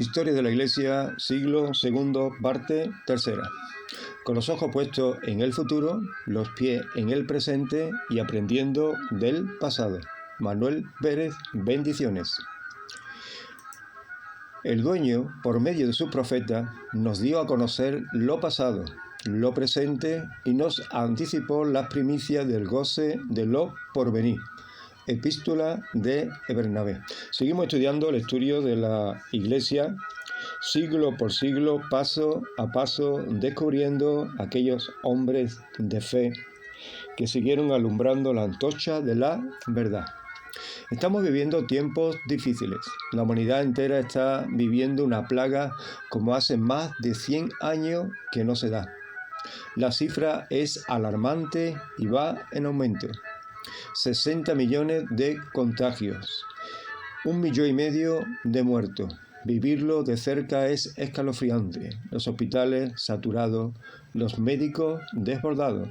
Historia de la Iglesia, siglo II, parte tercera. Con los ojos puestos en el futuro, los pies en el presente y aprendiendo del pasado. Manuel Pérez, bendiciones. El Dueño, por medio de su profeta, nos dio a conocer lo pasado, lo presente y nos anticipó las primicias del goce de lo porvenir. Epístola de Bernabé. Seguimos estudiando el estudio de la Iglesia, siglo por siglo, paso a paso, descubriendo aquellos hombres de fe que siguieron alumbrando la antorcha de la verdad. Estamos viviendo tiempos difíciles. La humanidad entera está viviendo una plaga como hace más de 100 años que no se da. La cifra es alarmante y va en aumento. 60 millones de contagios, 1,5 millones de muertos. Vivirlo de cerca es escalofriante. Los hospitales saturados, los médicos desbordados.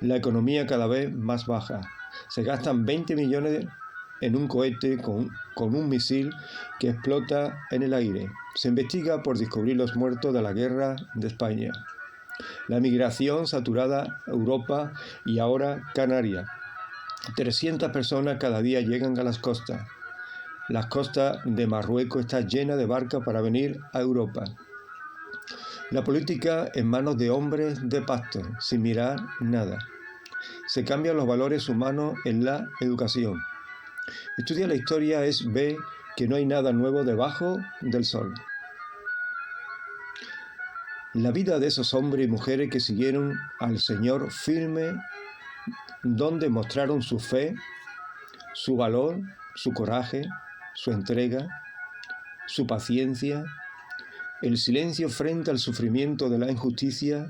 La economía cada vez más baja. Se gastan 20 millones en un cohete con un misil que explota en el aire. Se investiga por descubrir los muertos de la guerra de España. La migración saturada Europa y ahora Canarias. 300 personas cada día llegan a las costas. Las costas de Marruecos están llenas de barcas para venir a Europa. La política en manos de hombres de pacto, sin mirar nada. Se cambian los valores humanos en la educación. Estudiar la historia es ver que no hay nada nuevo debajo del sol. La vida de esos hombres y mujeres que siguieron al Señor firme, donde mostraron su fe, su valor, su coraje, su entrega, su paciencia, el silencio frente al sufrimiento de la injusticia,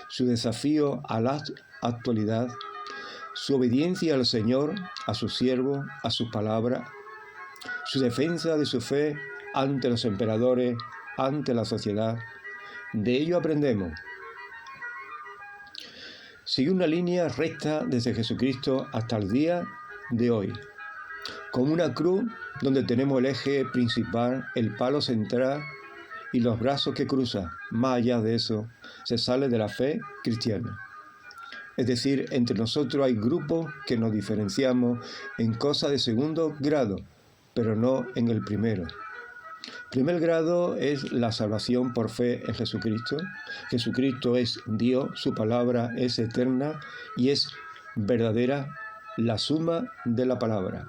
su desafío a la actualidad, su obediencia al Señor, a su siervo, a sus palabras, su defensa de su fe ante los emperadores, ante la sociedad. De ello aprendemos. Sigue una línea recta desde Jesucristo hasta el día de hoy, con una cruz donde tenemos el eje principal, el palo central y los brazos que cruzan. Más allá de eso, se sale de la fe cristiana. Es decir, entre nosotros hay grupos que nos diferenciamos en cosas de segundo grado, pero no en el primero. Primer grado es la salvación por fe en Jesucristo. Jesucristo es Dios, su palabra es eterna y es verdadera la suma de la palabra.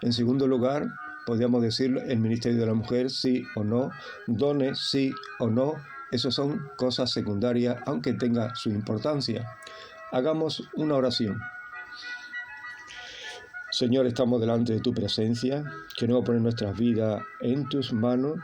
En segundo lugar, podríamos decir el ministerio de la mujer, sí o no, dones, sí o no, esas son cosas secundarias, aunque tenga su importancia. Hagamos una oración. Señor, estamos delante de tu presencia. Queremos poner nuestras vidas en tus manos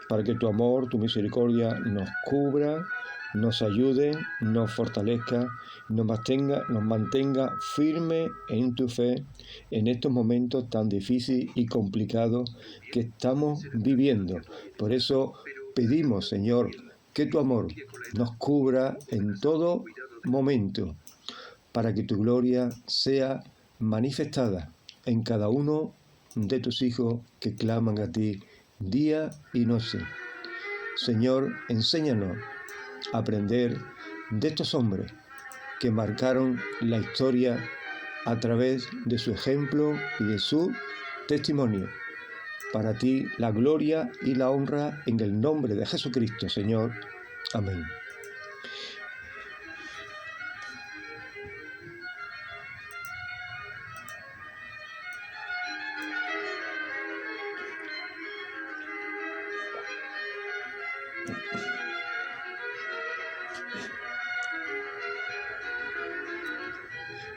para que tu amor, tu misericordia nos cubra, nos ayude, nos fortalezca, nos mantenga firme en tu fe en estos momentos tan difíciles y complicados que estamos viviendo. Por eso pedimos, Señor, que tu amor nos cubra en todo momento para que tu gloria sea manifestada en cada uno de tus hijos que claman a ti día y noche. Señor, enséñanos a aprender de estos hombres que marcaron la historia a través de su ejemplo y de su testimonio. Para ti la gloria y la honra en el nombre de Jesucristo, Señor. Amén.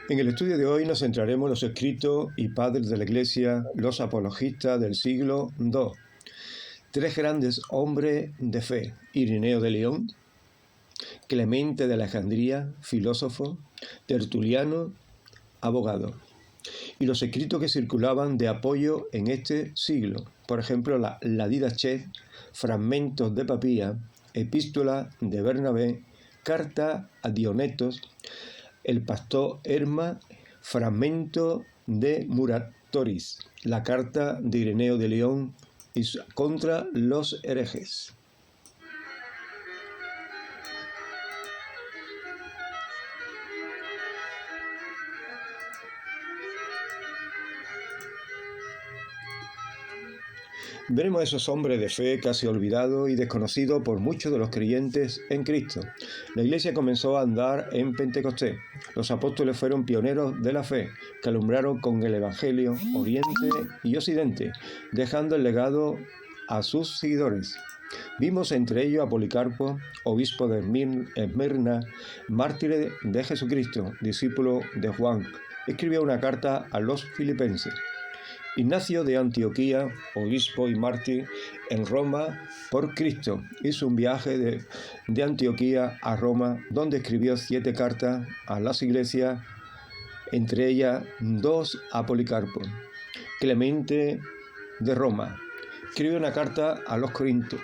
En el estudio de hoy nos centraremos en los escritos y padres de la Iglesia, los apologistas del siglo II. 3 grandes hombres de fe: Ireneo de León, Clemente de Alejandría, filósofo, Tertuliano, abogado, y los escritos que circulaban de apoyo en este siglo, por ejemplo la Didache, fragmentos de Papía, epístola de Bernabé, carta a Dionetos, el pastor Herma, fragmento de Muratoris, la carta de Ireneo de León y contra los herejes. Veremos a esos hombres de fe casi olvidados y desconocidos por muchos de los creyentes en Cristo. La Iglesia comenzó a andar en Pentecostés. Los apóstoles fueron pioneros de la fe, que alumbraron con el Evangelio Oriente y Occidente, dejando el legado a sus seguidores. Vimos entre ellos a Policarpo, obispo de Esmirna, mártir de Jesucristo, discípulo de Juan. Escribió una carta a los filipenses. Ignacio de Antioquía, obispo y mártir en Roma por Cristo, hizo un viaje de Antioquía a Roma, donde escribió 7 cartas a las iglesias, entre ellas 2 a Policarpo. Clemente de Roma escribió una carta a los Corintios.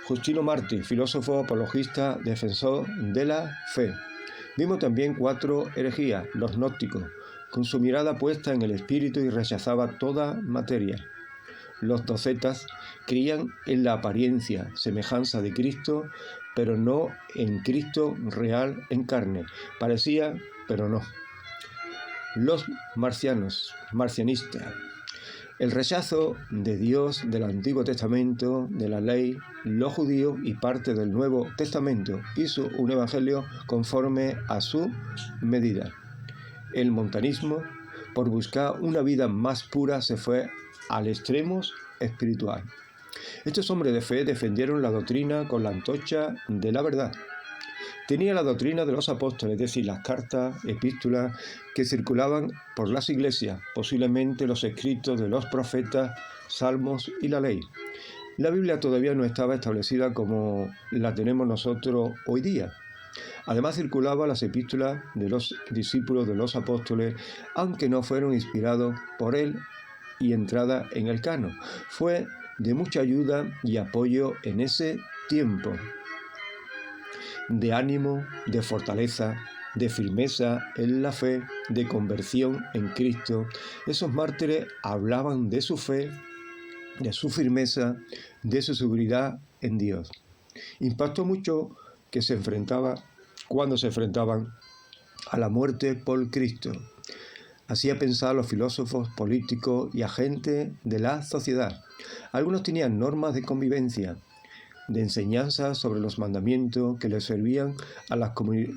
Justino Mártir, filósofo, apologista, defensor de la fe. Vimos también 4 herejías, los gnósticos, con su mirada puesta en el espíritu y rechazaba toda materia. Los docetas creían en la apariencia, semejanza de Cristo, pero no en Cristo real en carne. Parecía, pero no. Los marcianistas. El rechazo de Dios del Antiguo Testamento, de la ley, los judíos y parte del Nuevo Testamento hizo un evangelio conforme a su medida. El montanismo, por buscar una vida más pura, se fue al extremo espiritual. Estos hombres de fe defendieron la doctrina con la antorcha de la verdad. Tenía la doctrina de los apóstoles, es decir, las cartas, epístolas que circulaban por las iglesias, posiblemente los escritos de los profetas, salmos y la ley. La Biblia todavía no estaba establecida como la tenemos nosotros hoy día. Además circulaban las epístolas de los discípulos de los apóstoles, aunque no fueron inspirados por él y entrada en el canon. Fue de mucha ayuda y apoyo en ese tiempo. De ánimo, de fortaleza, de firmeza en la fe, de conversión en Cristo. Esos mártires hablaban de su fe, de su firmeza, de su seguridad en Dios. Impactó mucho que cuando se enfrentaban a la muerte por Cristo. Hacía pensar a los filósofos, políticos y agentes de la sociedad. Algunos tenían normas de convivencia, de enseñanza sobre los mandamientos que les servían a las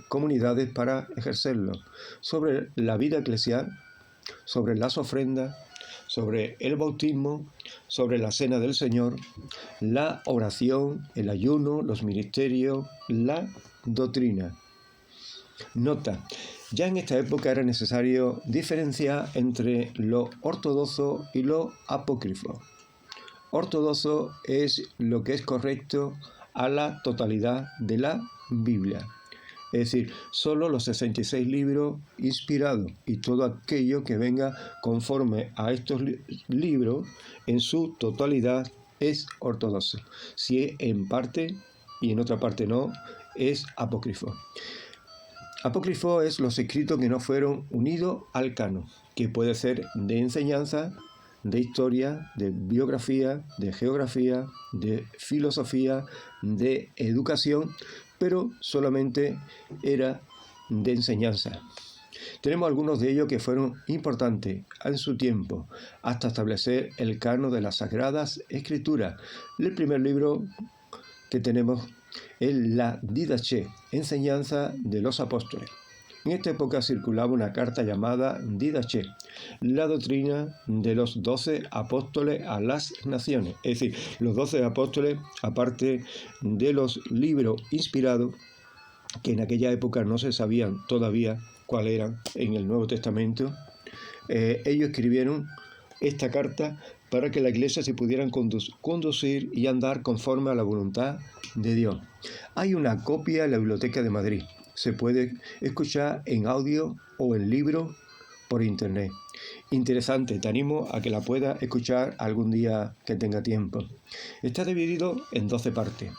comunidades para ejercerlos, sobre la vida eclesial, sobre las ofrendas, sobre el bautismo, sobre la cena del Señor, la oración, el ayuno, los ministerios, la doctrina. Nota: ya en esta época era necesario diferenciar entre lo ortodoxo y lo apócrifo. Ortodoxo es lo que es correcto a la totalidad de la Biblia, es decir, solo los 66 libros inspirados y todo aquello que venga conforme a estos libros en su totalidad es ortodoxo. Si en parte y en otra parte no, es apócrifo. Apócrifo es los escritos que no fueron unidos al canon, que puede ser de enseñanza, de historia, de biografía, de geografía, de filosofía, de educación, pero solamente era de enseñanza. Tenemos algunos de ellos que fueron importantes en su tiempo, hasta establecer el canon de las Sagradas Escrituras. El primer libro que tenemos es la Didaché, enseñanza de los apóstoles. En esta época circulaba una carta llamada Didaché, la doctrina de los 12 apóstoles a las naciones. Es decir, los 12 apóstoles, aparte de los libros inspirados, que en aquella época no se sabían todavía cuáles eran en el Nuevo Testamento, ellos escribieron esta carta para que la iglesia se pudieran conducir y andar conforme a la voluntad de Dios. Hay una copia en la Biblioteca de Madrid. Se puede escuchar en audio o en libro por internet. interesante, te animo a que la puedas escuchar algún día que tenga tiempo. Está dividido en 12 partes,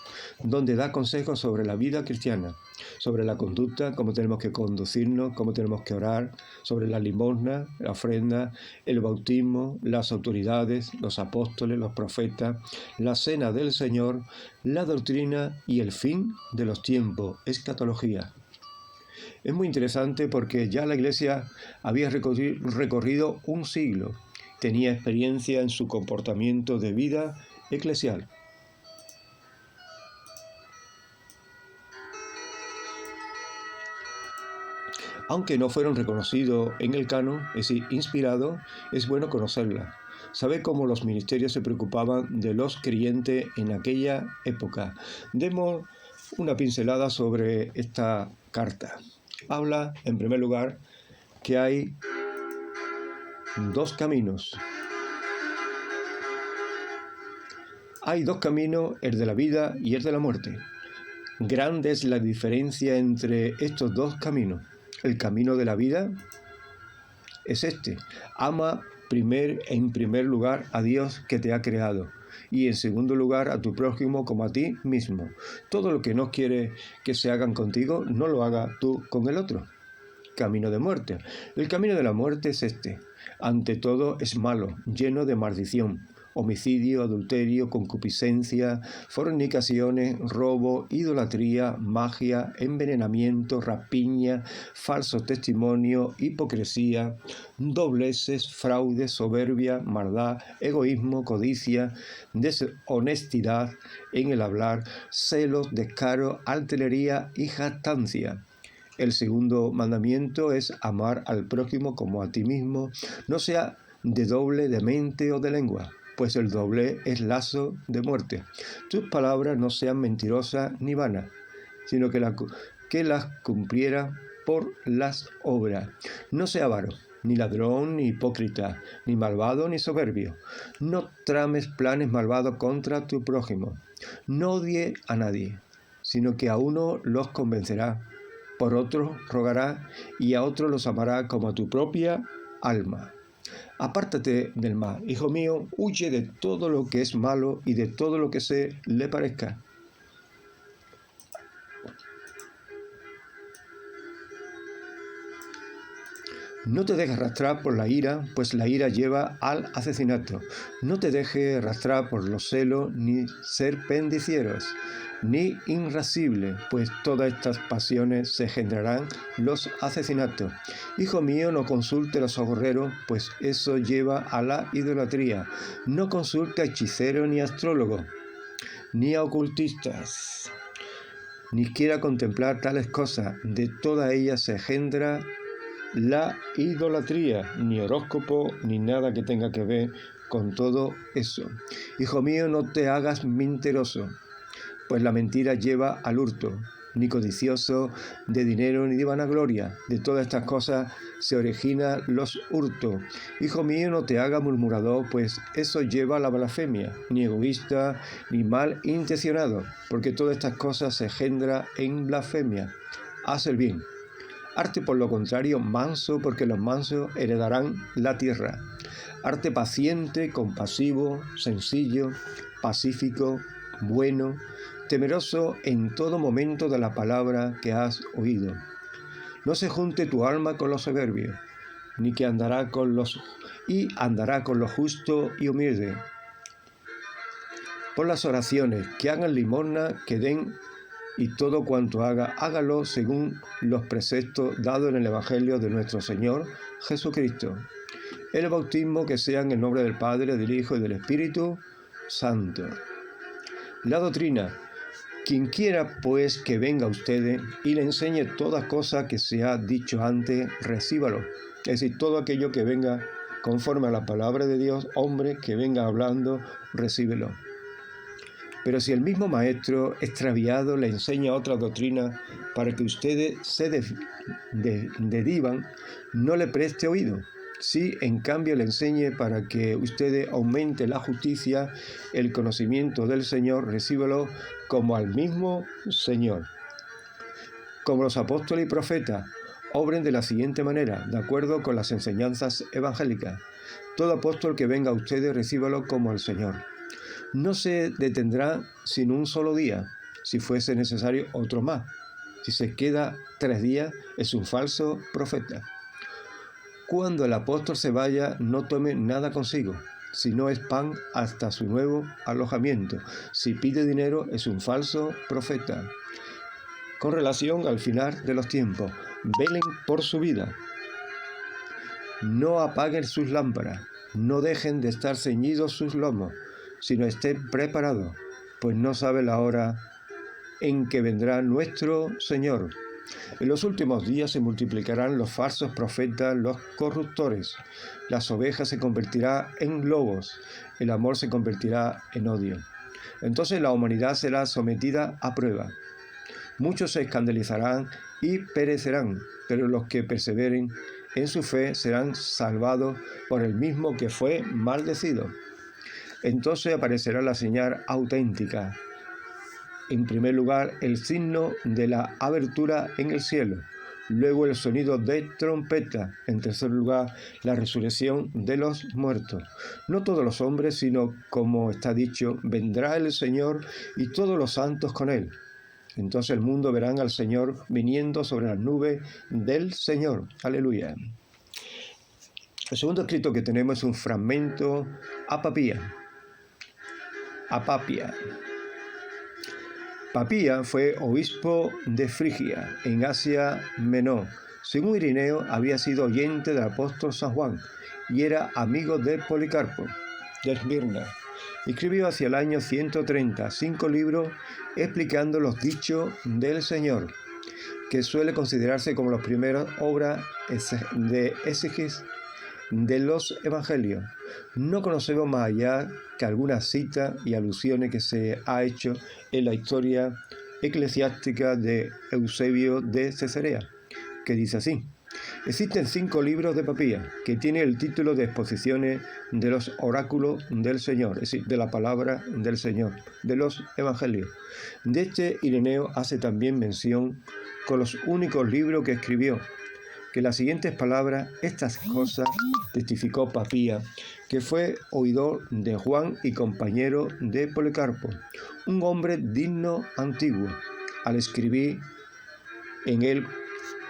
donde da consejos sobre la vida cristiana, sobre la conducta, cómo tenemos que conducirnos, cómo tenemos que orar, sobre la limosna, la ofrenda, el bautismo, las autoridades, los apóstoles, los profetas, la cena del Señor, la doctrina y el fin de los tiempos, escatología. Es muy interesante porque ya la Iglesia había recorrido un siglo, tenía experiencia en su comportamiento de vida eclesial. Aunque no fueron reconocidos en el canon, es decir, inspirados, es bueno conocerla. Saber cómo los ministerios se preocupaban de los creyentes en aquella época. Demos una pincelada sobre esta carta. Habla, en primer lugar, que hay dos caminos. Hay dos caminos, el de la vida y el de la muerte. Grande es la diferencia entre estos dos caminos. El camino de la vida es este. Ama en primer lugar a Dios que te ha creado y en segundo lugar a tu prójimo como a ti mismo. Todo lo que no quieres que se hagan contigo, no lo hagas tú con el otro. Camino de muerte. El camino de la muerte es este. Ante todo es malo, lleno de maldición. Homicidio, adulterio, concupiscencia, fornicaciones, robo, idolatría, magia, envenenamiento, rapiña, falso testimonio, hipocresía, dobleces, fraude, soberbia, maldad, egoísmo, codicia, deshonestidad en el hablar, celos, descaro, altanería y jactancia. El segundo mandamiento es amar al prójimo como a ti mismo, no sea de doble de mente o de lengua, pues el doble es lazo de muerte. Tus palabras no sean mentirosas ni vanas, sino que las cumpliera por las obras. No sea avaro, ni ladrón, ni hipócrita, ni malvado, ni soberbio. No trames planes malvados contra tu prójimo. No odie a nadie, sino que a uno los convencerá, por otros rogará y a otros los amará como a tu propia alma. Apártate del mal, hijo mío, huye de todo lo que es malo y de todo lo que se le parezca. No te dejes arrastrar por la ira, pues la ira lleva al asesinato. No te dejes arrastrar por los celos, ni ser pendicieros, ni irascible, pues todas estas pasiones se generarán los asesinatos. Hijo mío, no consulte a los agorreros, pues eso lleva a la idolatría. No consulte a hechiceros ni astrólogos, ni a ocultistas, ni quiera contemplar tales cosas. De todas ellas se engendra la idolatría, ni horóscopo, ni nada que tenga que ver con todo eso. Hijo mío, no te hagas mentiroso, pues la mentira lleva al hurto, ni codicioso de dinero ni de vanagloria. De todas estas cosas se originan los hurtos. Hijo mío, no te hagas murmurador, pues eso lleva a la blasfemia, ni egoísta, ni mal intencionado, porque todas estas cosas se engendran en blasfemia. Haz el bien. Arte, por lo contrario, manso, porque los mansos heredarán la tierra. Arte paciente, compasivo, sencillo, pacífico, bueno, temeroso en todo momento de la palabra que has oído. No se junte tu alma con los soberbios, ni que andará con los justos y humildes. Por las oraciones, que hagan limosna, que den, y todo cuanto haga, hágalo según los preceptos dados en el Evangelio de nuestro Señor Jesucristo. El bautismo que sea en el nombre del Padre, del Hijo y del Espíritu Santo. La doctrina. Quien quiera, pues, que venga a ustedes y le enseñe todas cosas que se ha dicho antes, recíbalo. Es decir, todo aquello que venga conforme a la palabra de Dios, hombre que venga hablando, recíbelo. Pero si el mismo maestro extraviado le enseña otra doctrina para que ustedes se dedivan, no le preste oído. Si en cambio le enseñe para que ustedes aumente la justicia, el conocimiento del Señor, recíbelo como al mismo Señor. Como los apóstoles y profetas, obren de la siguiente manera, de acuerdo con las enseñanzas evangélicas. Todo apóstol que venga a ustedes, recíbalo como el Señor. No se detendrá sin un solo día, si fuese necesario otro más. Si se queda 3 días, es un falso profeta. Cuando el apóstol se vaya, no tome nada consigo, si no es pan hasta su nuevo alojamiento. Si pide dinero, es un falso profeta. Con relación al final de los tiempos, velen por su vida. No apaguen sus lámparas, no dejen de estar ceñidos sus lomos, sino estén preparados, pues no sabe la hora en que vendrá nuestro Señor. En los últimos días se multiplicarán los falsos profetas, los corruptores. Las ovejas se convertirán en lobos, el amor se convertirá en odio. Entonces la humanidad será sometida a prueba. Muchos se escandalizarán y perecerán, pero los que perseveren en su fe serán salvados por el mismo que fue maldecido. Entonces aparecerá la señal auténtica. En primer lugar, el signo de la abertura en el cielo. Luego el sonido de trompeta. En tercer lugar, la resurrección de los muertos. No todos los hombres, sino, como está dicho, vendrá el Señor y todos los santos con él. Entonces el mundo verán al Señor viniendo sobre las nubes del Señor. Aleluya. El segundo escrito que tenemos es un fragmento a Papía. Papía fue obispo de Frigia, en Asia Menor. Según Irineo, había sido oyente del apóstol San Juan y era amigo de Policarpo, de Esmirna. Escribió hacia el año 130 5 libros explicando los dichos del Señor, que suele considerarse como las primeras obras de exégesis de los evangelios. No conocemos más allá que algunas citas y alusiones que se ha hecho en la historia eclesiástica de Eusebio de Cesarea, que dice así: existen 5 libros de Papía, que tienen el título de exposiciones de los oráculos del Señor, es decir, de la palabra del Señor, de los evangelios. De este Ireneo hace también mención con los únicos libros que escribió, que las siguientes palabras: estas cosas testificó Papía, que fue oidor de Juan y compañero de Policarpo, un hombre digno antiguo, al escribir en el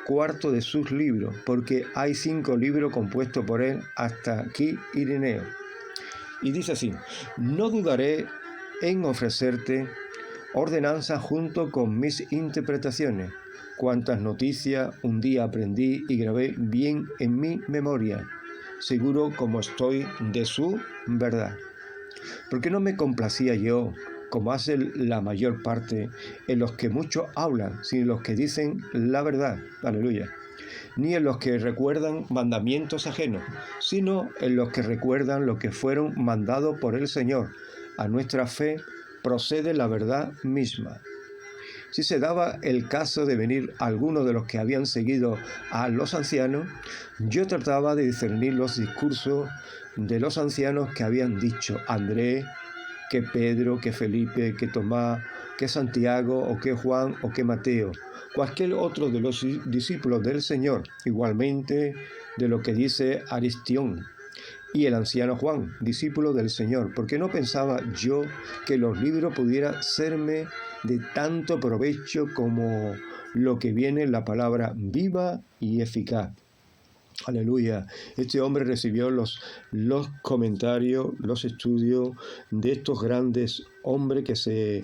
cuarto de sus libros, porque hay 5 libros compuestos por él, hasta aquí Ireneo. Y dice así: no dudaré en ofrecerte ordenanza junto con mis interpretaciones, cuantas noticias un día aprendí y grabé bien en mi memoria, seguro como estoy de su verdad. Porque no me complacía yo, como hace la mayor parte, en los que muchos hablan, sino en los que dicen la verdad, aleluya, ni en los que recuerdan mandamientos ajenos, sino en los que recuerdan lo que fueron mandados por el Señor. A nuestra fe procede la verdad misma. Si se daba el caso de venir alguno de los que habían seguido a los ancianos, yo trataba de discernir los discursos de los ancianos que habían dicho Andrés, que Pedro, que Felipe, que Tomás, que Santiago, o que Juan, o que Mateo, cualquier otro de los discípulos del Señor, igualmente de lo que dice Aristión y el anciano Juan, discípulo del Señor, porque no pensaba yo que los libros pudieran serme de tanto provecho como lo que viene en la palabra viva y eficaz. Aleluya. Este hombre recibió los comentarios, los estudios de estos grandes hombres que se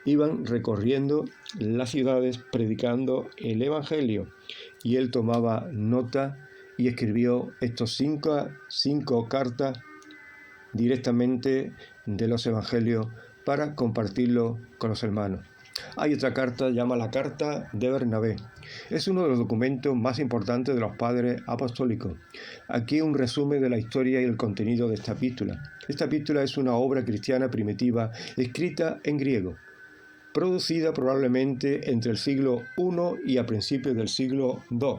iban recorriendo las ciudades predicando el evangelio, y él tomaba nota y escribió estos 5 cartas directamente de los evangelios para compartirlo con los hermanos. Hay otra carta, llama la carta de Bernabé. Es uno de los documentos más importantes de los padres apostólicos. Aquí un resumen de la historia y el contenido de esta epístola. Esta epístola es una obra cristiana primitiva escrita en griego, producida probablemente entre el siglo I y a principios del siglo II.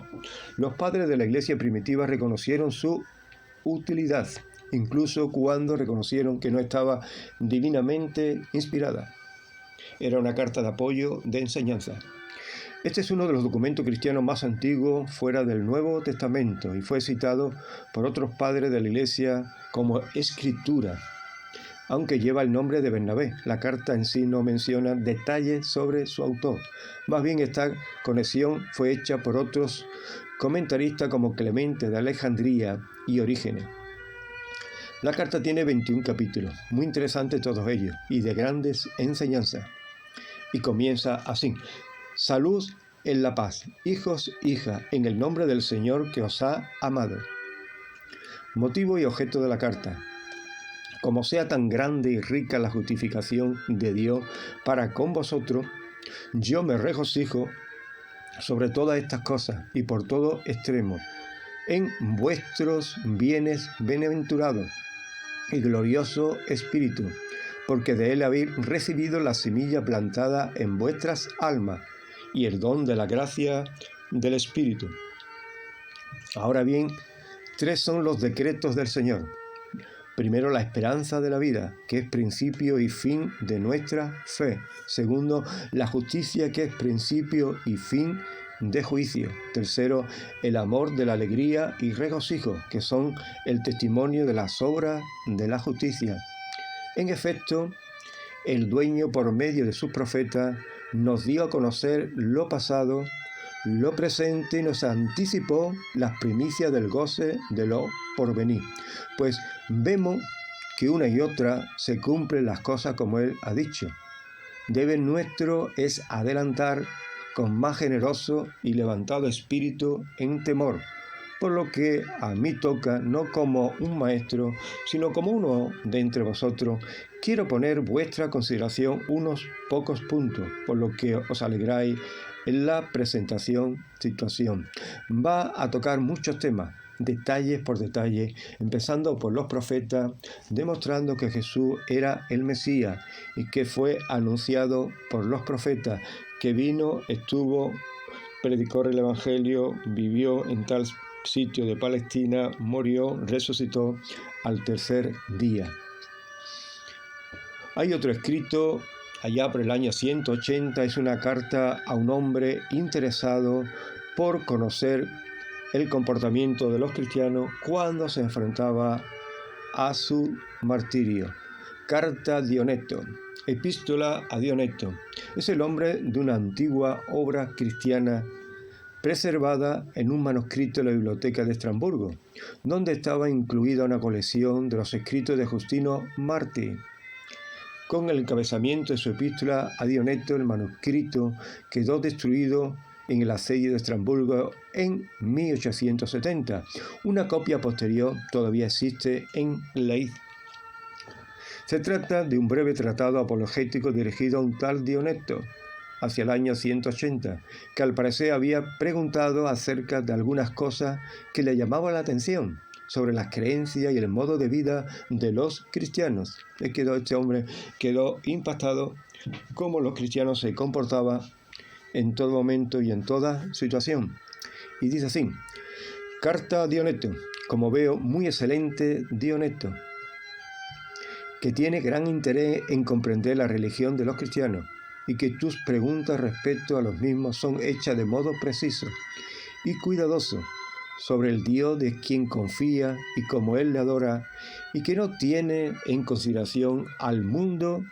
Los padres de la iglesia primitiva reconocieron su utilidad, incluso cuando reconocieron que no estaba divinamente inspirada. Era una carta de apoyo, de enseñanza. Este es uno de los documentos cristianos más antiguos fuera del Nuevo Testamento y fue citado por otros padres de la Iglesia como escritura, aunque lleva el nombre de Bernabé. La carta en sí no menciona detalles sobre su autor. Más bien esta conexión fue hecha por otros comentaristas como Clemente de Alejandría y Orígenes. La carta tiene 21 capítulos, muy interesantes todos ellos y de grandes enseñanzas. Y comienza así: salud en la paz, hijos, hijas, en el nombre del Señor que os ha amado. Motivo y objeto de la carta. Como sea tan grande y rica la justificación de Dios para con vosotros, yo me regocijo sobre todas estas cosas y por todo extremo, en vuestros bienes bienaventurados y glorioso espíritu, porque de él habéis recibido la semilla plantada en vuestras almas y el don de la gracia del Espíritu. Ahora bien, 3 son los decretos del Señor. Primero, la esperanza de la vida, que es principio y fin de nuestra fe. Segundo, la justicia, que es principio y fin de juicio. Tercero, el amor de la alegría y regocijo, que son el testimonio de las obras de la justicia. En efecto, el Dueño, por medio de sus profetas, nos dio a conocer lo pasado, lo presente y nos anticipó las primicias del goce de lo porvenir. Pues vemos que una y otra se cumplen las cosas como Él ha dicho. Deber nuestro es adelantar con más generoso y levantado espíritu en temor, por lo que a mí toca, no como un maestro, sino como uno de entre vosotros, quiero poner vuestra consideración unos pocos puntos, por lo que os alegráis en la situación. Va a tocar muchos temas, detalle por detalle, empezando por los profetas, demostrando que Jesús era el Mesías y que fue anunciado por los profetas, que vino, estuvo, predicó el Evangelio, vivió en tal sitio de Palestina, murió, resucitó al tercer día. Hay otro escrito allá por el año 180, es una carta a un hombre interesado por conocer el comportamiento de los cristianos cuando se enfrentaba a su martirio. Carta a Dioneto, epístola a Dioneto. Es el nombre de una antigua obra cristiana preservada en un manuscrito de la biblioteca de Estrasburgo, donde estaba incluida una colección de los escritos de Justino Mártir. Con el encabezamiento de su epístola a Dioneto, el manuscrito quedó destruido en el asedio de Estrasburgo en 1870. Una copia posterior todavía existe en Leith. Se trata de un breve tratado apologético dirigido a un tal Dioneto, hacia el año 180, que al parecer había preguntado acerca de algunas cosas que le llamaban la atención sobre las creencias y el modo de vida de los cristianos. Este hombre quedó impactado cómo los cristianos se comportaban en todo momento y en toda situación. Y dice así: carta a Dioneto, como veo, muy excelente Dioneto, que tiene gran interés en comprender la religión de los cristianos, y que tus preguntas respecto a los mismos son hechas de modo preciso y cuidadoso sobre el Dios de quien confía y como Él le adora, y que no tiene en consideración al mundo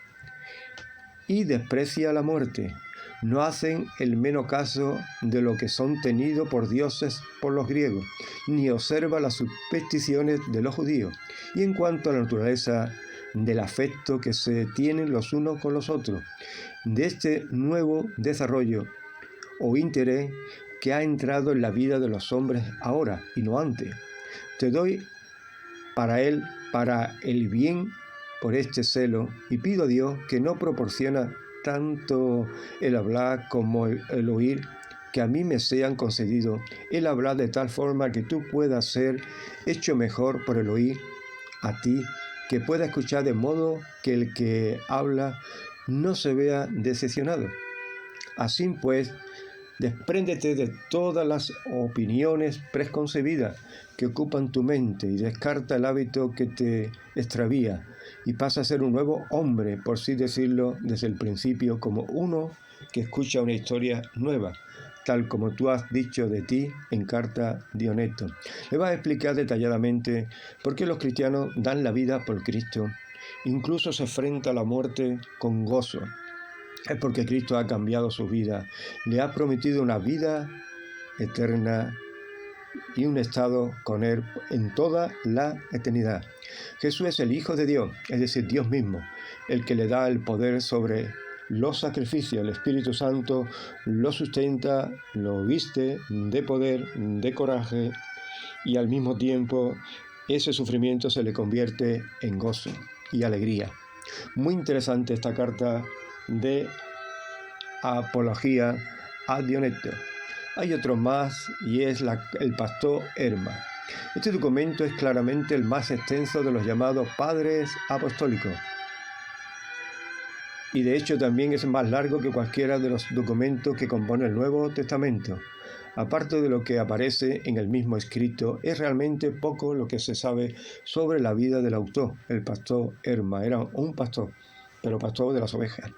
y desprecia la muerte. No hacen el menos caso de lo que son tenidos por dioses por los griegos, ni observa las supersticiones de los judíos. Y en cuanto a la naturaleza del afecto que se tienen los unos con los otros, de este nuevo desarrollo o interés que ha entrado en la vida de los hombres ahora y no antes, te doy para el bien por este celo, y pido a Dios que no proporciona tanto el hablar como el oír, que a mí me sean concedidos el hablar de tal forma que tú puedas ser hecho mejor por el oír a ti, que pueda escuchar de modo que el que habla no se vea decepcionado. Así pues, despréndete de todas las opiniones preconcebidas que ocupan tu mente y descarta el hábito que te extravía, y pasa a ser un nuevo hombre, por así decirlo, desde el principio, como uno que escucha una historia nueva, tal como tú has dicho de ti en carta Dioneto. Le va a explicar detalladamente por qué los cristianos dan la vida por Cristo, incluso se enfrenta a la muerte con gozo. Es porque Cristo ha cambiado su vida, le ha prometido una vida eterna y un estado con Él en toda la eternidad. Jesús es el Hijo de Dios, es decir, Dios mismo, el que le da el poder sobre los sacrificios. El Espíritu Santo lo sustenta, lo viste de poder, de coraje, y al mismo tiempo ese sufrimiento se le convierte en gozo y alegría. Muy interesante esta carta de apología a Dioneto. Hay otro más y es el pastor Hermas. Este documento es claramente el más extenso de los llamados padres apostólicos. Y de hecho también es más largo que cualquiera de los documentos que compone el Nuevo Testamento. Aparte de lo que aparece en el mismo escrito, es realmente poco lo que se sabe sobre la vida del autor, el pastor Hermas. Era un pastor, pero pastor de las ovejas.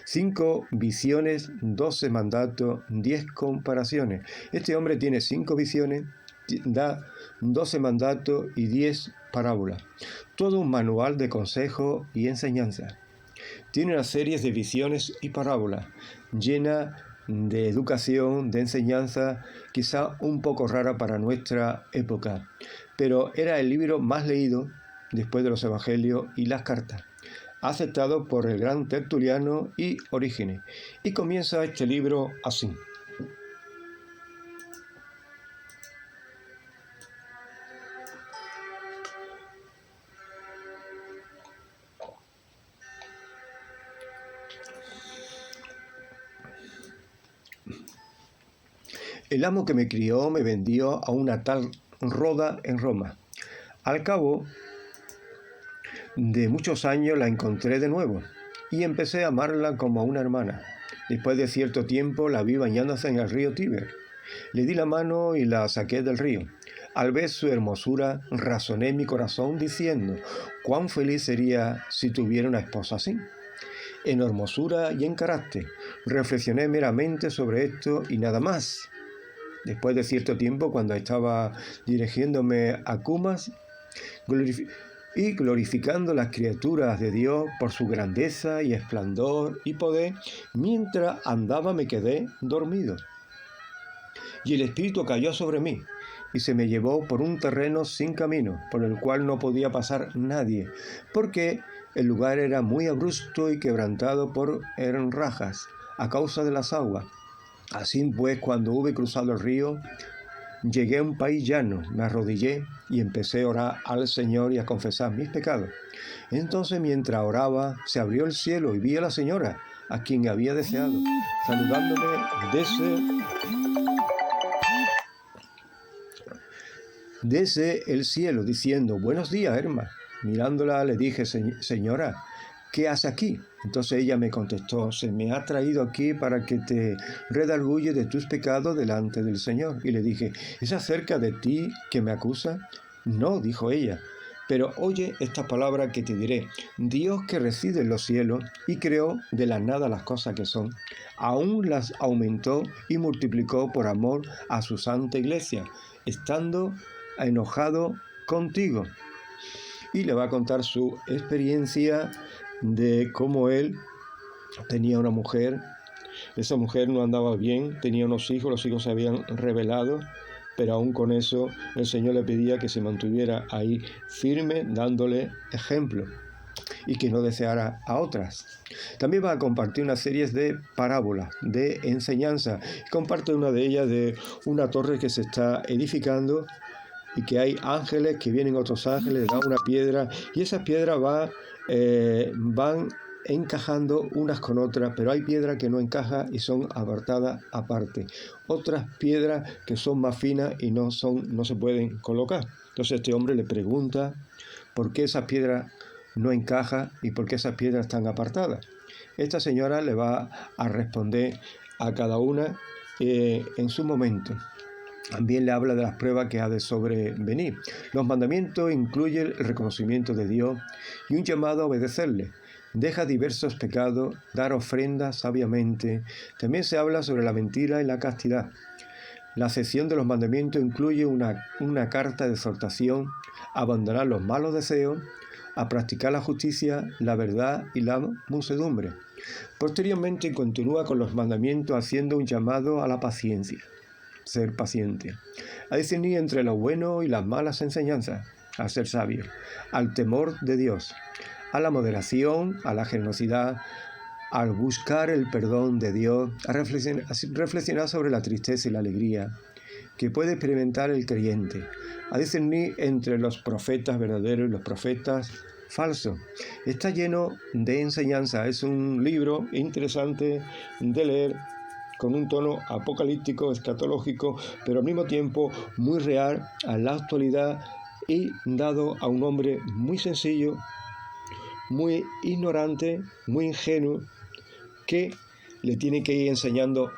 5 visiones, 12 mandatos, 10 comparaciones. Este hombre tiene 5 visiones, da 12 mandatos y 10 parábolas. Todo un manual de consejo y enseñanza. Tiene una serie de visiones y parábolas, llena de educación, de enseñanza, quizá un poco rara para nuestra época, pero era el libro más leído después de los evangelios y las cartas, aceptado por el gran Tertuliano y Orígenes. Y comienza este libro así. El amo que me crió me vendió a una tal Roda en Roma. Al cabo de muchos años la encontré de nuevo y empecé a amarla como a una hermana. Después de cierto tiempo la vi bañándose en el río Tíber. Le di la mano y la saqué del río. Al ver su hermosura, razoné en mi corazón diciendo, cuán feliz sería si tuviera una esposa así. En hermosura y en carácter. Reflexioné meramente sobre esto y nada más. Después de cierto tiempo, cuando estaba dirigiéndome a Cumas, glorificando las criaturas de Dios por su grandeza y esplendor y poder, mientras andaba me quedé dormido. Y el Espíritu cayó sobre mí, y se me llevó por un terreno sin camino, por el cual no podía pasar nadie, porque el lugar era muy abrupto y quebrantado por rajas, a causa de las aguas. Así pues, cuando hube cruzado el río, llegué a un país llano, me arrodillé y empecé a orar al Señor y a confesar mis pecados. Entonces, mientras oraba, se abrió el cielo y vi a la señora, a quien había deseado, saludándome desde el cielo, diciendo, buenos días, Hermas. Mirándola le dije, señora, ¿qué hace aquí? Entonces ella me contestó, se me ha traído aquí para que te redarguye de tus pecados delante del Señor. Y le dije, ¿es acerca de ti que me acusa? No, dijo ella, pero oye esta palabra que te diré. Dios que reside en los cielos y creó de la nada las cosas que son, aún las aumentó y multiplicó por amor a su santa iglesia, estando enojado contigo. Y le va a contar su experiencia de cómo él tenía una mujer, esa mujer no andaba bien, tenía unos hijos, los hijos se habían rebelado, pero aún con eso el Señor le pedía que se mantuviera ahí firme, dándole ejemplo y que no deseara a otras. También va a compartir una serie de parábolas, de enseñanza. Comparte una de ellas de una torre que se está edificando y que hay ángeles, que vienen otros ángeles, le dan una piedra y esas piedras van encajando unas con otras, pero hay piedras que no encajan y son apartadas aparte. Otras piedras que son más finas y no se pueden colocar. Entonces este hombre le pregunta por qué esas piedras no encajan y por qué esas piedras están apartadas. Esta señora le va a responder a cada una en su momento. También le habla de las pruebas que ha de sobrevenir. Los mandamientos incluyen el reconocimiento de Dios y un llamado a obedecerle. Deja diversos pecados, dar ofrendas sabiamente. También se habla sobre la mentira y la castidad. La sección de los mandamientos incluye una carta de exhortación a abandonar los malos deseos, a practicar la justicia, la verdad y la mansedumbre. Posteriormente continúa con los mandamientos haciendo un llamado a la paciencia. Ser paciente, a discernir entre lo bueno y las malas enseñanzas, a ser sabio, al temor de Dios, a la moderación, a la generosidad, al buscar el perdón de Dios, a reflexionar sobre la tristeza y la alegría que puede experimentar el creyente, a discernir entre los profetas verdaderos y los profetas falsos. Está lleno de enseñanza, es un libro interesante de leer, con un tono apocalíptico, escatológico, pero al mismo tiempo muy real a la actualidad y dado a un hombre muy sencillo, muy ignorante, muy ingenuo, que le tiene que ir enseñando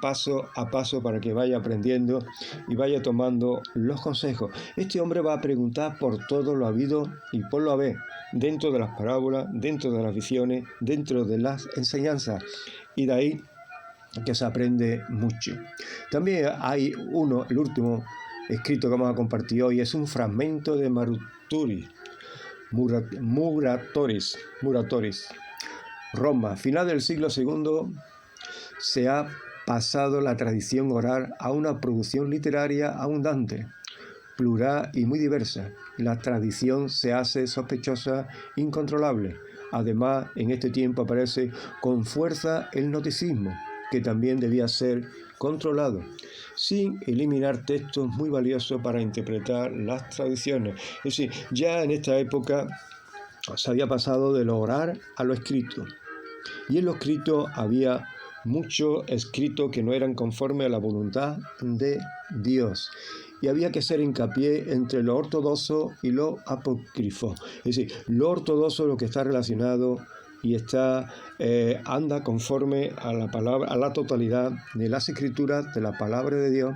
paso a paso para que vaya aprendiendo y vaya tomando los consejos. Este hombre va a preguntar por todo lo habido y por lo haber, dentro de las parábolas, dentro de las visiones, dentro de las enseñanzas, y de ahí que se aprende mucho. También hay el último escrito que vamos a compartir hoy, es un fragmento de Muratoris, Roma. Final del siglo II se ha pasado la tradición oral a una producción literaria abundante, plural y muy diversa. La tradición se hace sospechosa, incontrolable. Además, en este tiempo aparece con fuerza el noticismo, que también debía ser controlado, sin eliminar textos muy valiosos para interpretar las tradiciones. Es decir, ya en esta época se había pasado de lo oral a lo escrito, y en lo escrito había muchos escritos que no eran conformes a la voluntad de Dios, y había que hacer hincapié entre lo ortodoxo y lo apócrifo. Es decir, lo ortodoxo, lo que está relacionado y anda conforme a la palabra, a la totalidad de las escrituras de la palabra de Dios,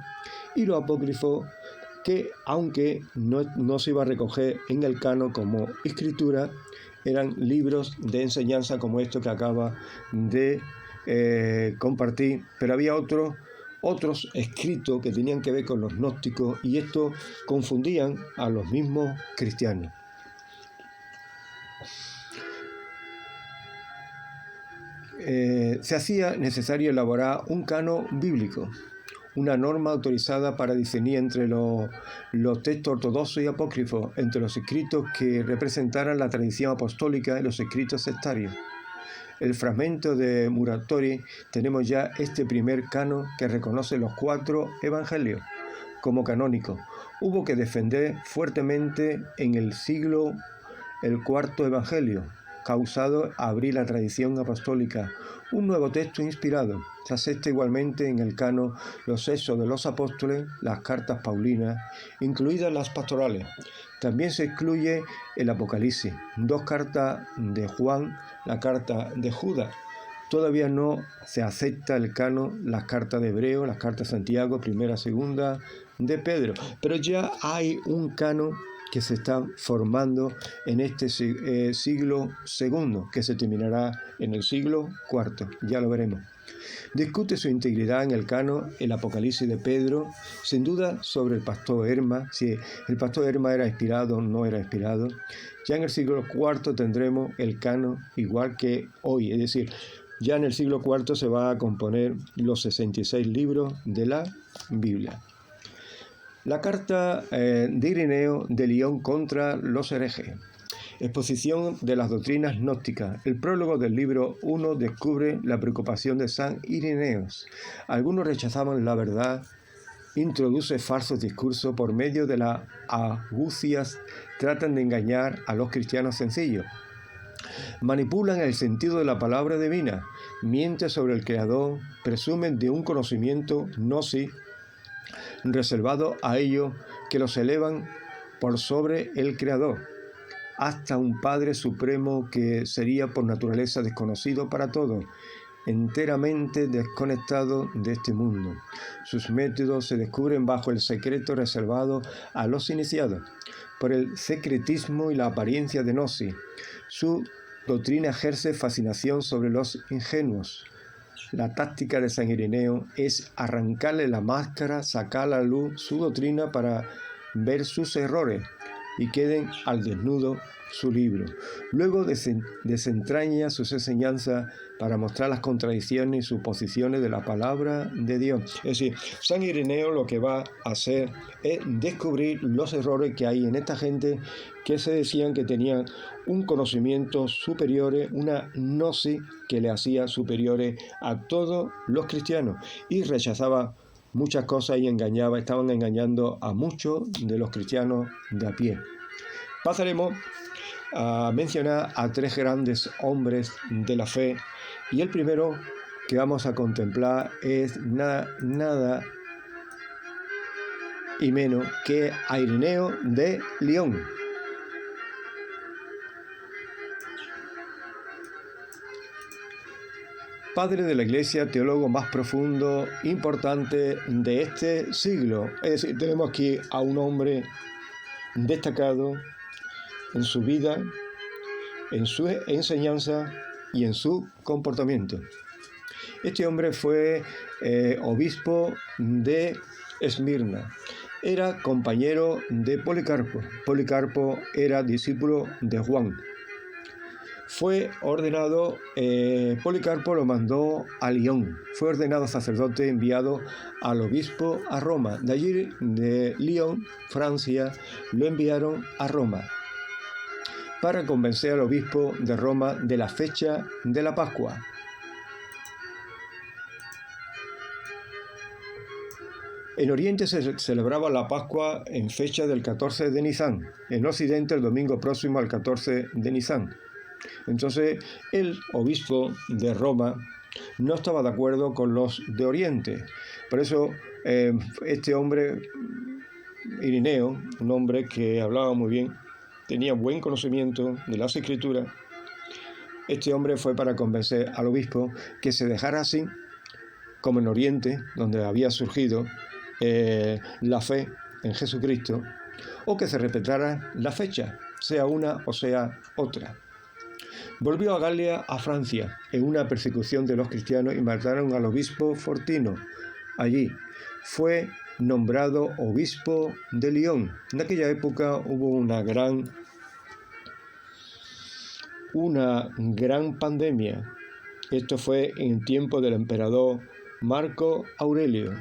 y lo apócrifo, que aunque no se iba a recoger en el canon como escritura, eran libros de enseñanza como esto que acaba de compartir, pero había otros escritos que tenían que ver con los gnósticos, y esto confundían a los mismos cristianos. Se hacía necesario elaborar un canon bíblico, una norma autorizada para discernir entre los textos ortodoxos y apócrifos, entre los escritos que representaran la tradición apostólica y los escritos sectarios. El fragmento de Muratori tenemos ya este primer canon que reconoce los 4 evangelios como canónicos. Hubo que defender fuertemente en el siglo el 4º evangelio, causado abrir la tradición apostólica, un nuevo texto inspirado. Se acepta igualmente en el canon los Hechos de los Apóstoles, las cartas paulinas, incluidas las pastorales. También se excluye el Apocalipsis, 2 cartas de Juan, la carta de Judas. Todavía no se acepta el canon, las cartas de Hebreo, las cartas de Santiago, primera, segunda, de Pedro. Pero ya hay un canon que se está formando en este siglo II, que se terminará en el siglo IV, ya lo veremos. Discute su integridad en el canon el Apocalipsis de Pedro, sin duda sobre el pastor Hermas, si el pastor Hermas era inspirado o no era inspirado. Ya en el siglo IV tendremos el canon igual que hoy, es decir, ya en el siglo IV se va a componer los 66 libros de la Biblia. La carta de Ireneo de Lyon contra los herejes. Exposición de las doctrinas gnósticas. El prólogo del libro 1 descubre la preocupación de San Ireneo. Algunos rechazaban la verdad, introduce falsos discursos por medio de las argucias, tratan de engañar a los cristianos sencillos. Manipulan el sentido de la palabra divina, mienten sobre el Creador, presumen de un conocimiento gnosis reservado a ellos que los elevan por sobre el Creador, hasta un Padre Supremo que sería por naturaleza desconocido para todos. enteramente desconectado de este mundo. Sus métodos se descubren bajo el secreto reservado a los iniciados, por el secretismo y la apariencia de gnosis. Su doctrina ejerce fascinación sobre los ingenuos. La táctica de San Ireneo es arrancarle la máscara, sacar a la luz su doctrina para ver sus errores y queden al desnudo su libro. Luego desentraña sus enseñanzas para mostrar las contradicciones y suposiciones de la palabra de Dios. Es decir, San Ireneo lo que va a hacer es descubrir los errores que hay en esta gente que se decían que tenían un conocimiento superior, una gnosis que le hacía superiores a todos los cristianos, y rechazaba muchas cosas y estaban engañando a muchos de los cristianos de a pie. Pasaremos a mencionar a tres grandes hombres de la fe, y el primero que vamos a contemplar es nada y menos que a Ireneo de Lyon. Padre de la Iglesia, teólogo más profundo, importante de este siglo. Es decir, tenemos aquí a un hombre destacado en su vida, en su enseñanza y en su comportamiento. Este hombre fue obispo de Esmirna. Era compañero de Policarpo. Policarpo era discípulo de Juan. Fue ordenado, Policarpo lo mandó a Lyon. Fue ordenado sacerdote enviado al obispo a Roma. De allí, de Lyon, Francia, lo enviaron a Roma para convencer al obispo de Roma de la fecha de la Pascua. En Oriente se celebraba la Pascua en fecha del 14 de Nisan, en Occidente el domingo próximo al 14 de Nisan. Entonces, el obispo de Roma no estaba de acuerdo con los de Oriente. Por eso, este hombre, Ireneo, un hombre que hablaba muy bien, tenía buen conocimiento de las Escrituras, este hombre fue para convencer al obispo que se dejara así, como en Oriente, donde había surgido la fe en Jesucristo, o que se respetara la fecha, sea una o sea otra. Volvió a Galia, a Francia, en una persecución de los cristianos, y mataron al obispo Fortino. Allí fue nombrado obispo de Lyon. En aquella época hubo una gran pandemia. Esto fue en tiempo del emperador Marco Aurelio,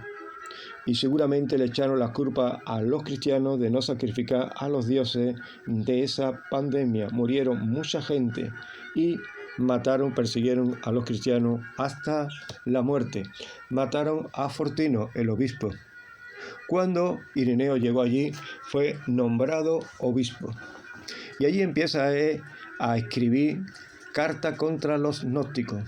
y seguramente le echaron la culpa a los cristianos de no sacrificar a los dioses de esa pandemia. Murieron mucha gente y persiguieron a los cristianos hasta la muerte. Mataron a Fortino, el obispo. Cuando Ireneo llegó allí, fue nombrado obispo. Y allí empieza a escribir carta contra los gnósticos.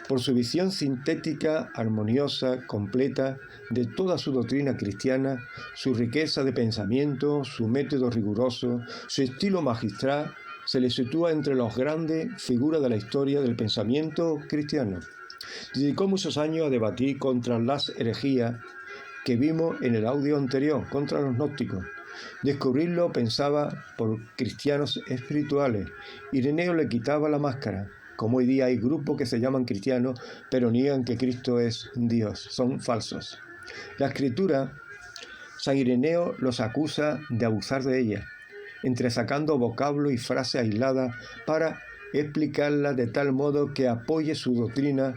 Por su visión sintética, armoniosa, completa de toda su doctrina cristiana, su riqueza de pensamiento, su método riguroso, su estilo magistral, se le sitúa entre las grandes figuras de la historia del pensamiento cristiano. Dedicó muchos años a debatir contra las herejías que vimos en el audio anterior, contra los gnósticos. Descubrirlo pensaba por cristianos espirituales. Ireneo le quitaba la máscara. Como hoy día hay grupos que se llaman cristianos, pero niegan que Cristo es Dios, son falsos. La Escritura, San Ireneo los acusa de abusar de ella, entresacando vocablos y frases aisladas para explicarla de tal modo que apoye su doctrina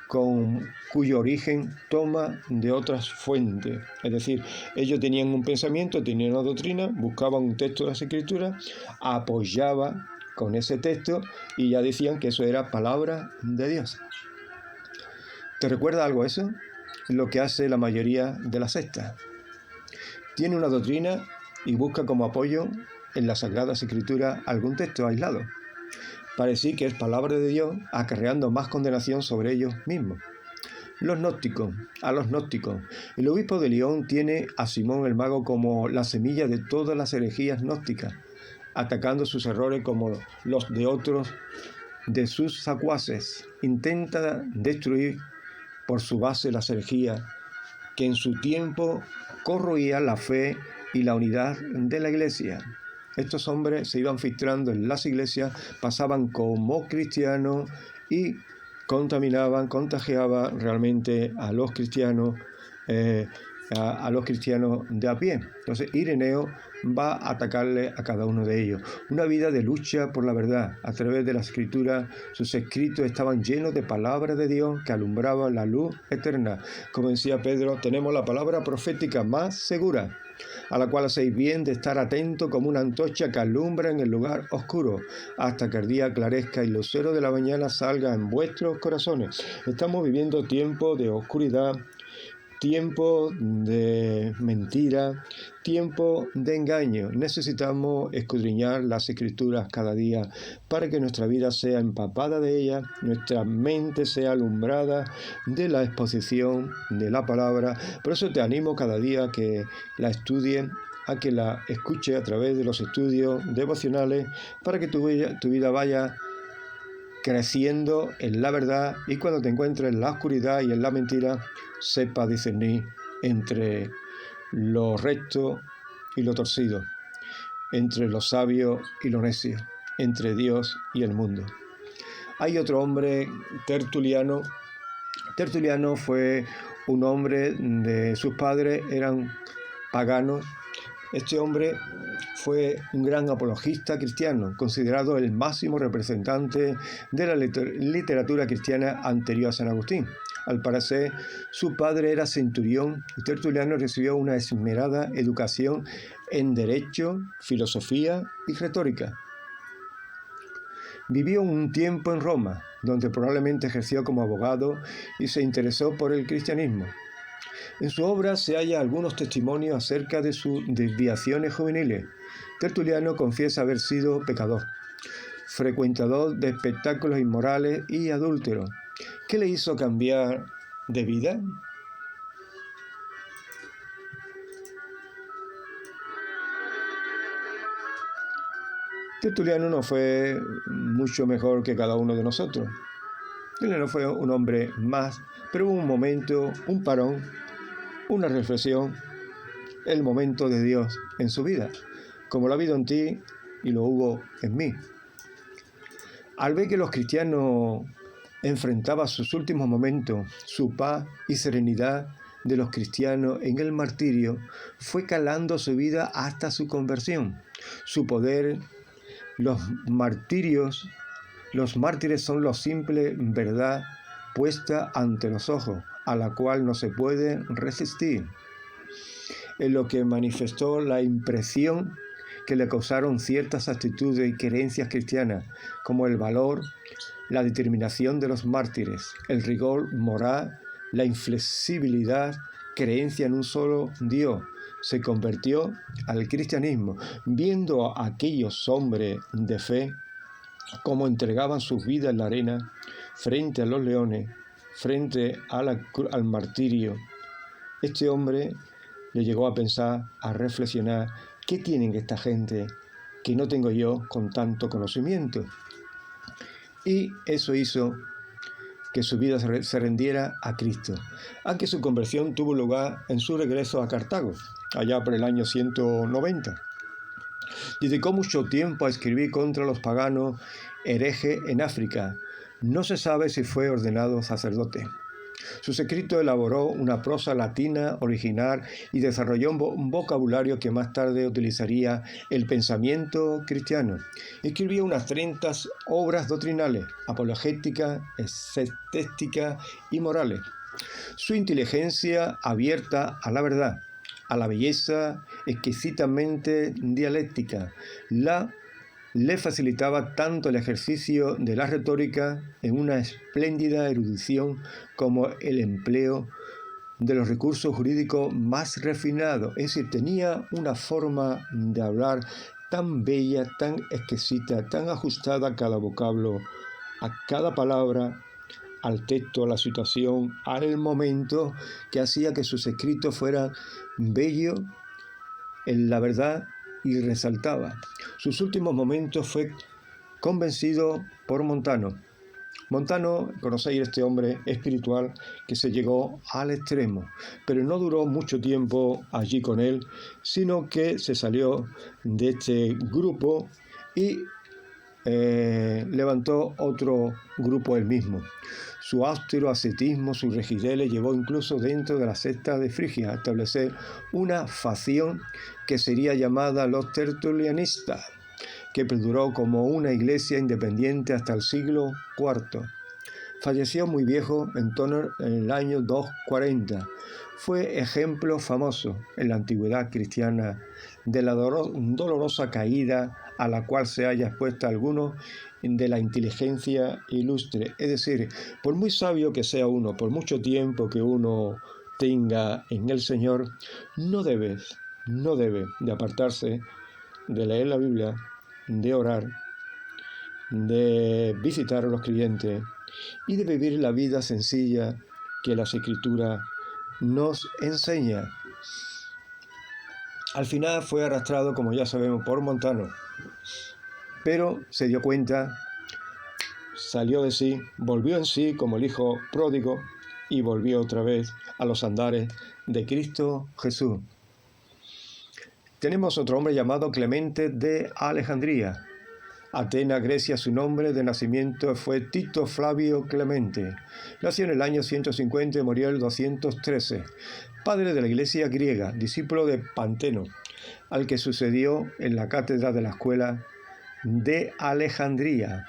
cuyo origen toma de otras fuentes. Es decir, ellos tenían un pensamiento, tenían una doctrina, buscaban un texto de las Escrituras, apoyaban con ese texto y ya decían que eso era palabra de Dios. ¿Te recuerda algo eso? Lo que hace la mayoría de las sectas. Tiene una doctrina y busca como apoyo en las Sagradas Escrituras algún texto aislado. Parece que es palabra de Dios, acarreando más condenación sobre ellos mismos. A los gnósticos. El obispo de Lyon tiene a Simón el Mago como la semilla de todas las herejías gnósticas, atacando sus errores como los de otros de sus secuaces. Intenta destruir por su base las herejías que en su tiempo corroían la fe y la unidad de la Iglesia. Estos hombres se iban filtrando en las iglesias, pasaban como cristianos y contagiaban realmente a los cristianos, a los cristianos de a pie. Entonces Ireneo va a atacarle a cada uno de ellos. Una vida de lucha por la verdad. A través de la escritura, sus escritos estaban llenos de palabras de Dios que alumbraban la luz eterna. Como decía Pedro, tenemos la palabra profética más segura, a la cual hacéis bien de estar atento como una antorcha que alumbra en el lugar oscuro, hasta que el día aclarezca y el lucero de la mañana salga en vuestros corazones. Estamos viviendo tiempos de oscuridad, tiempo de mentira, tiempo de engaño. Necesitamos escudriñar las escrituras cada día para que nuestra vida sea empapada de ellas, nuestra mente sea alumbrada de la exposición de la palabra. Por eso te animo cada día a que la estudie, a que la escuche a través de los estudios devocionales, para que tu vida vaya creciendo en la verdad, y cuando te encuentres en la oscuridad y en la mentira, sepa discernir entre lo recto y lo torcido, entre lo sabio y lo necio, entre Dios y el mundo. Hay otro hombre, Tertuliano. Tertuliano fue un hombre de sus padres, eran paganos. Este hombre fue un gran apologista cristiano, considerado el máximo representante de la literatura cristiana anterior a San Agustín. Al parecer, su padre era centurión y Tertuliano recibió una esmerada educación en derecho, filosofía y retórica. Vivió un tiempo en Roma, donde probablemente ejerció como abogado y se interesó por el cristianismo. En su obra se hallan algunos testimonios acerca de sus desviaciones juveniles. Tertuliano confiesa haber sido pecador, frecuentador de espectáculos inmorales y adúltero. ¿Qué le hizo cambiar de vida? Tertuliano no fue mucho mejor que cada uno de nosotros. Tertuliano fue un hombre más, pero hubo un momento, un parón, una reflexión, el momento de Dios en su vida, como lo ha habido en ti y lo hubo en mí. Al ver que los cristianos enfrentaban sus últimos momentos, su paz y serenidad de los cristianos en el martirio fue calando su vida hasta su conversión. Su poder, los mártires son la simple verdad puesta ante los ojos, a la cual no se puede resistir. En lo que manifestó la impresión que le causaron ciertas actitudes y creencias cristianas, como el valor, la determinación de los mártires, el rigor moral, la inflexibilidad, creencia en un solo Dios. Se convirtió al cristianismo, viendo a aquellos hombres de fe cómo entregaban sus vidas en la arena, frente a los leones, frente al martirio. Este hombre le llegó a pensar, a reflexionar, ¿qué tienen esta gente que no tengo yo con tanto conocimiento? Y eso hizo que su vida se rendiera a Cristo, aunque su conversión tuvo lugar en su regreso a Cartago, allá por el año 190. Dedicó mucho tiempo a escribir contra los paganos herejes en África. No se sabe si fue ordenado sacerdote. Sus escritos elaboró una prosa latina original y desarrolló un vocabulario que más tarde utilizaría el pensamiento cristiano. Escribió unas 30 obras doctrinales, apologéticas, escéticas y morales. Su inteligencia abierta a la verdad, a la belleza exquisitamente dialéctica, le facilitaba tanto el ejercicio de la retórica en una espléndida erudición como el empleo de los recursos jurídicos más refinados. Es decir, tenía una forma de hablar tan bella, tan exquisita, tan ajustada a cada vocablo, a cada palabra, al texto, a la situación, al momento, que hacía que sus escritos fueran bellos en la verdad y resaltaba. Sus últimos momentos fue convencido por Montano. Montano, conocéis este hombre espiritual que se llegó al extremo, pero no duró mucho tiempo allí con él, sino que se salió de este grupo y levantó otro grupo él mismo. Su austero ascetismo, su rigidez le llevó incluso dentro de la secta de Frigia a establecer una facción que sería llamada los tertulianistas, que perduró como una iglesia independiente hasta el siglo IV. Falleció muy viejo, en torno en el año 240. Fue ejemplo famoso en la antigüedad cristiana de la dolorosa caída a la cual se haya expuesto alguno de la inteligencia ilustre. Es decir, por muy sabio que sea uno, por mucho tiempo que uno tenga en el Señor, no debe de apartarse de leer la Biblia, de orar, de visitar a los creyentes y de vivir la vida sencilla que las Escrituras nos enseña. Al final fue arrastrado, como ya sabemos, por Montano, pero se dio cuenta, salió de sí, volvió en sí como el hijo pródigo y volvió otra vez a los andares de Cristo Jesús. Tenemos otro hombre llamado Clemente de Alejandría. Atenas, Grecia, su nombre de nacimiento fue Tito Flavio Clemente. Nació en el año 150 y murió en el 213. Padre de la iglesia griega, discípulo de Panteno, al que sucedió en la cátedra de la escuela de Alejandría.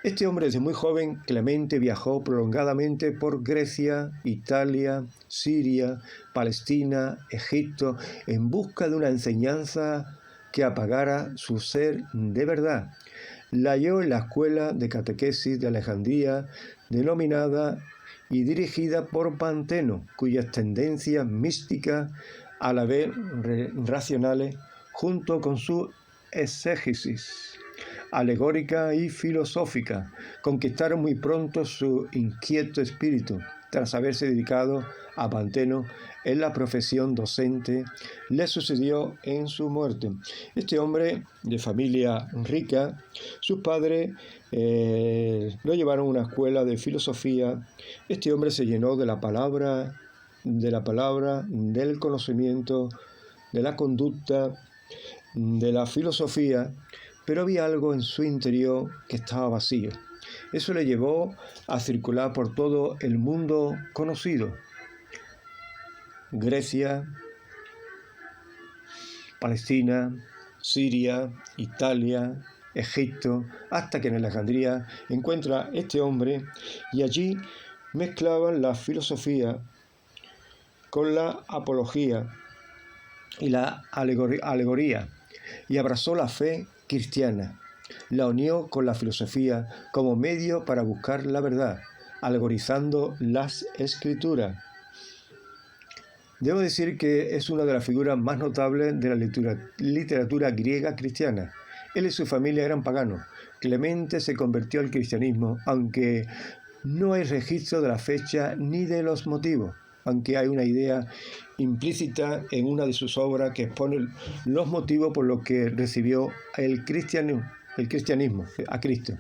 Este hombre desde muy joven, Clemente, viajó prolongadamente por Grecia, Italia, Siria, Palestina, Egipto, en busca de una enseñanza que apagara su ser de verdad. La halló en la escuela de catequesis de Alejandría, denominada y dirigida por Panteno, cuyas tendencias místicas, a la vez racionales, junto con su exégesis alegórica y filosófica, conquistaron muy pronto su inquieto espíritu. Tras haberse dedicado a Panteno en la profesión docente, le sucedió en su muerte. Este hombre de familia rica, sus padres lo llevaron a una escuela de filosofía. Este hombre se llenó de la palabra, del conocimiento, de la conducta, de la filosofía, pero había algo en su interior que estaba vacío. Eso le llevó a circular por todo el mundo conocido. Grecia, Palestina, Siria, Italia, Egipto, hasta que en Alejandría encuentra este hombre y allí mezclaban la filosofía con la apología y la alegoría y abrazó la fe cristiana. La unió con la filosofía como medio para buscar la verdad, alegorizando las Escrituras. Debo decir que es una de las figuras más notables de la literatura griega cristiana. Él y su familia eran paganos. Clemente se convirtió al cristianismo, aunque no hay registro de la fecha ni de los motivos, aunque hay una idea implícita en una de sus obras que expone los motivos por los que recibió el cristianismo, a Cristo.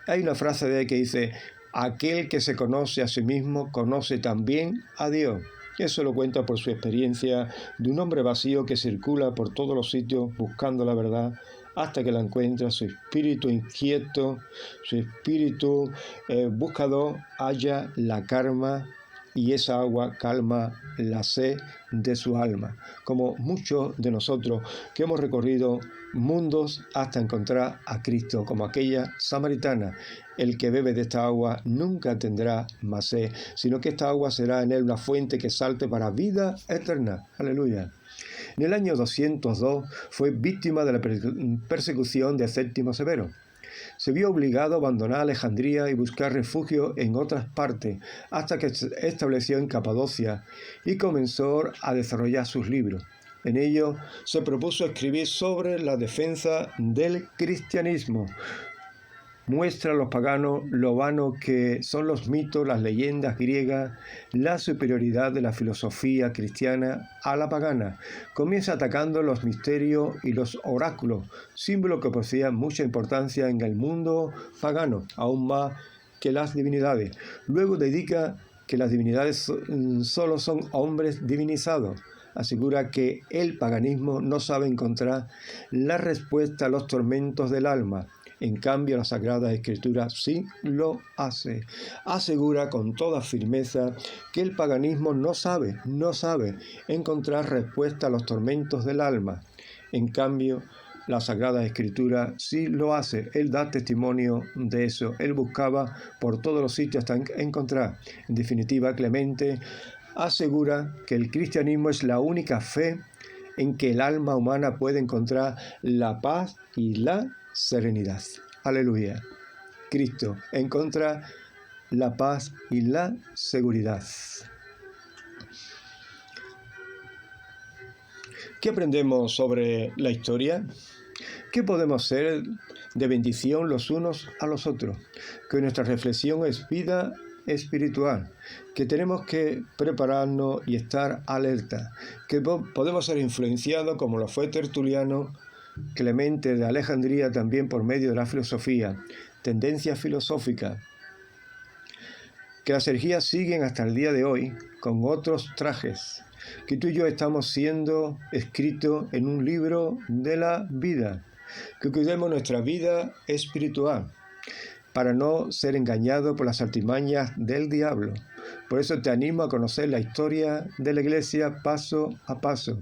Hay una frase de él que dice: aquel que se conoce a sí mismo conoce también a Dios. Eso lo cuenta por su experiencia de un hombre vacío que circula por todos los sitios buscando la verdad hasta que la encuentra. Su espíritu inquieto, su espíritu buscador halla la calma, y esa agua calma la sed de su alma, como muchos de nosotros que hemos recorrido mundos hasta encontrar a Cristo, como aquella samaritana. El que bebe de esta agua nunca tendrá más sed, sino que esta agua será en él una fuente que salte para vida eterna. Aleluya. En el año 202 fue víctima de la persecución de Séptimo Severo. Se vio obligado a abandonar Alejandría y buscar refugio en otras partes, hasta que se estableció en Capadocia y comenzó a desarrollar sus libros. En ello se propuso escribir sobre la defensa del cristianismo. muestra a los paganos lo vano que son los mitos, las leyendas griegas, la superioridad de la filosofía cristiana a la pagana. Comienza atacando los misterios y los oráculos, símbolos que poseían mucha importancia en el mundo pagano, aún más que las divinidades. Luego dedica que las divinidades solo son hombres divinizados. Asegura que el paganismo no sabe encontrar la respuesta a los tormentos del alma. En cambio, la Sagrada Escritura sí lo hace. Asegura con toda firmeza que el paganismo no sabe encontrar respuesta a los tormentos del alma. En cambio, la Sagrada Escritura sí lo hace. Él da testimonio de eso. Él buscaba por todos los sitios hasta encontrar. En definitiva, Clemente asegura que el cristianismo es la única fe en que el alma humana puede encontrar la paz y la serenidad. Aleluya. Cristo encuentra la paz y la seguridad. ¿Qué aprendemos sobre la historia? ¿Qué podemos ser de bendición los unos a los otros? Que nuestra reflexión es vida espiritual, que tenemos que prepararnos y estar alerta, que podemos ser influenciados como lo fue Tertuliano, Clemente de Alejandría, también por medio de la filosofía, tendencias filosóficas, que las herejías siguen hasta el día de hoy con otros trajes, que tú y yo estamos siendo escritos en un libro de la vida, que cuidemos nuestra vida espiritual, para no ser engañado por las artimañas del diablo. Por eso te animo a conocer la historia de la Iglesia paso a paso,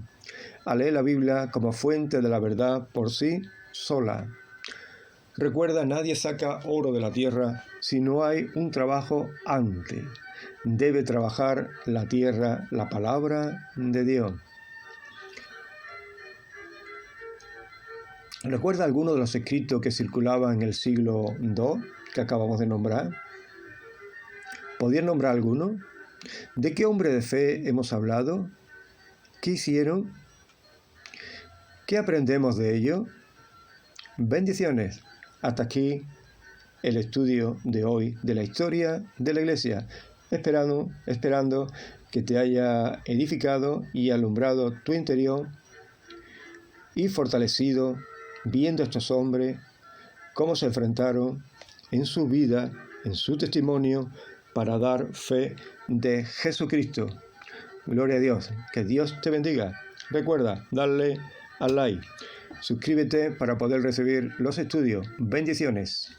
a leer la Biblia como fuente de la verdad por sí sola. Recuerda, nadie saca oro de la tierra si no hay un trabajo antes. Debe trabajar la tierra, la palabra de Dios. ¿Recuerda alguno de los escritos que circulaban en el siglo II que acabamos de nombrar? ¿Podrían nombrar alguno? ¿De qué hombre de fe hemos hablado? ¿Qué hicieron? ¿Qué aprendemos de ello? Bendiciones. Hasta aquí el estudio de hoy de la historia de la Iglesia, esperando que te haya edificado y alumbrado tu interior y fortalecido viendo a estos hombres cómo se enfrentaron en su vida, en su testimonio, para dar fe de Jesucristo. Gloria a Dios. Que Dios te bendiga. Recuerda darle al like. Suscríbete para poder recibir los estudios. Bendiciones.